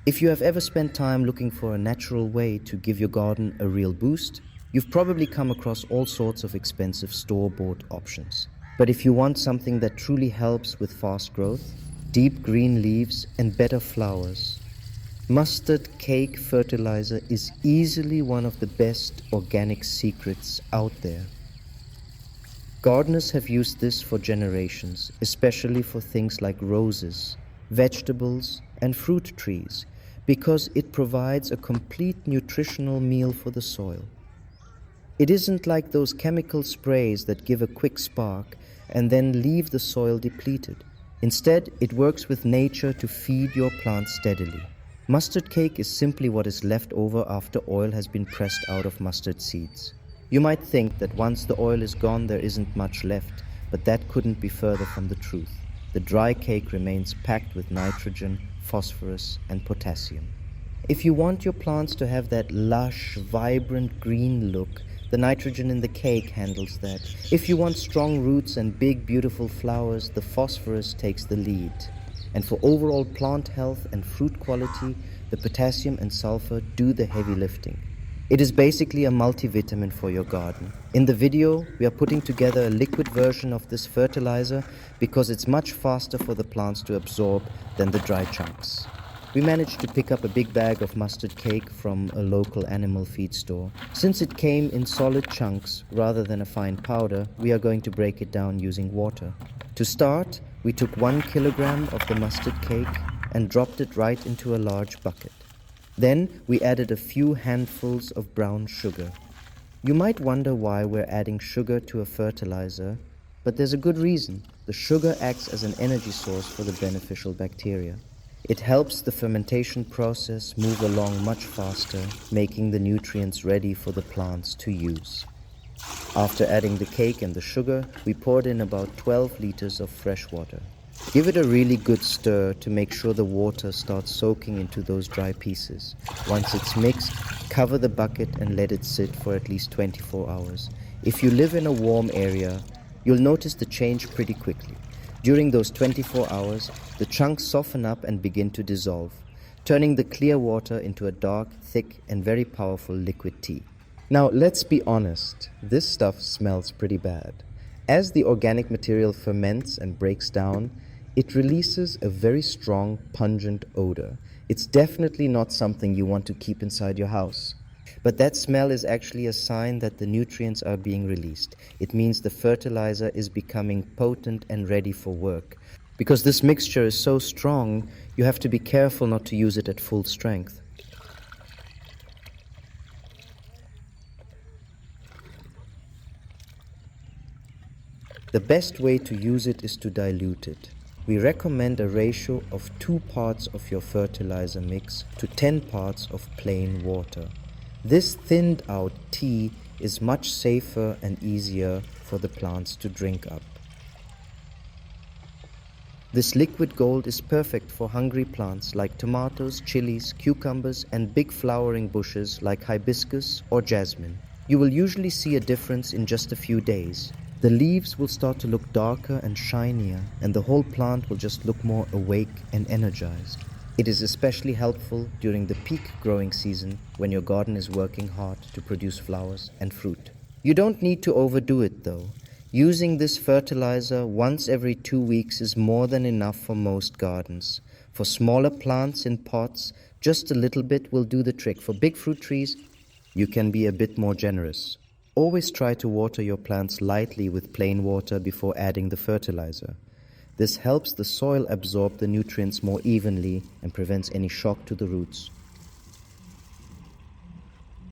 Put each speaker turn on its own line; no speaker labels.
If you have ever spent time looking for a natural way to give your garden a real boost, you've probably come across all sorts of expensive store-bought options. But if you want something that truly helps with fast growth, deep green leaves, and better flowers, Mustard Cake Fertilizer is easily one of the best organic secrets out there. Gardeners have used this for generations, especially for things like roses, vegetables, and fruit trees, because it provides a complete nutritional meal for the soil. It isn't like those chemical sprays that give a quick spark and then leave the soil depleted. Instead, it works with nature to feed your plants steadily. Mustard cake is simply what is left over after oil has been pressed out of mustard seeds. You might think that once the oil is gone, there isn't much left, but that couldn't be further from the truth. The dry cake remains packed with nitrogen, phosphorus, and potassium. If you want your plants to have that lush, vibrant green look, the nitrogen in the cake handles that. If you want strong roots and big, beautiful flowers, the phosphorus takes the lead. And for overall plant health and fruit quality, the potassium and sulfur do the heavy lifting. It is basically a multivitamin for your garden. In the video, we are putting together a liquid version of this fertilizer because it's much faster for the plants to absorb than the dry chunks. We managed to pick up a big bag of mustard cake from a local animal feed store. Since it came in solid chunks rather than a fine powder, we are going to break it down using water. To start, we took 1 kilogram of the mustard cake and dropped it right into a large bucket. Then we added a few handfuls of brown sugar. You might wonder why we're adding sugar to a fertilizer, but there's a good reason. The sugar acts as an energy source for the beneficial bacteria. It helps the fermentation process move along much faster, making the nutrients ready for the plants to use. After adding the cake and the sugar, we poured in about 12 liters of fresh water. Give it a really good stir to make sure the water starts soaking into those dry pieces. Once it's mixed, cover the bucket and let it sit for at least 24 hours. If you live in a warm area, you'll notice the change pretty quickly. During those 24 hours, the chunks soften up and begin to dissolve, turning the clear water into a dark, thick, and very powerful liquid tea. Now, let's be honest, this stuff smells pretty bad. As the organic material ferments and breaks down, it releases a very strong, pungent odor. It's definitely not something you want to keep inside your house. But that smell is actually a sign that the nutrients are being released. It means the fertilizer is becoming potent and ready for work. Because this mixture is so strong, you have to be careful not to use it at full strength. The best way to use it is to dilute it. We recommend a ratio of 2 parts of your fertilizer mix to 10 parts of plain water. This thinned out tea is much safer and easier for the plants to drink up. This liquid gold is perfect for hungry plants like tomatoes, chilies, cucumbers, and big flowering bushes like hibiscus or jasmine. You will usually see a difference in just a few days. The leaves will start to look darker and shinier, and the whole plant will just look more awake and energized. It is especially helpful during the peak growing season when your garden is working hard to produce flowers and fruit. You don't need to overdo it though. Using this fertilizer once every 2 weeks is more than enough for most gardens. For smaller plants in pots, just a little bit will do the trick. For big fruit trees, you can be a bit more generous. Always try to water your plants lightly with plain water before adding the fertilizer. This helps the soil absorb the nutrients more evenly and prevents any shock to the roots.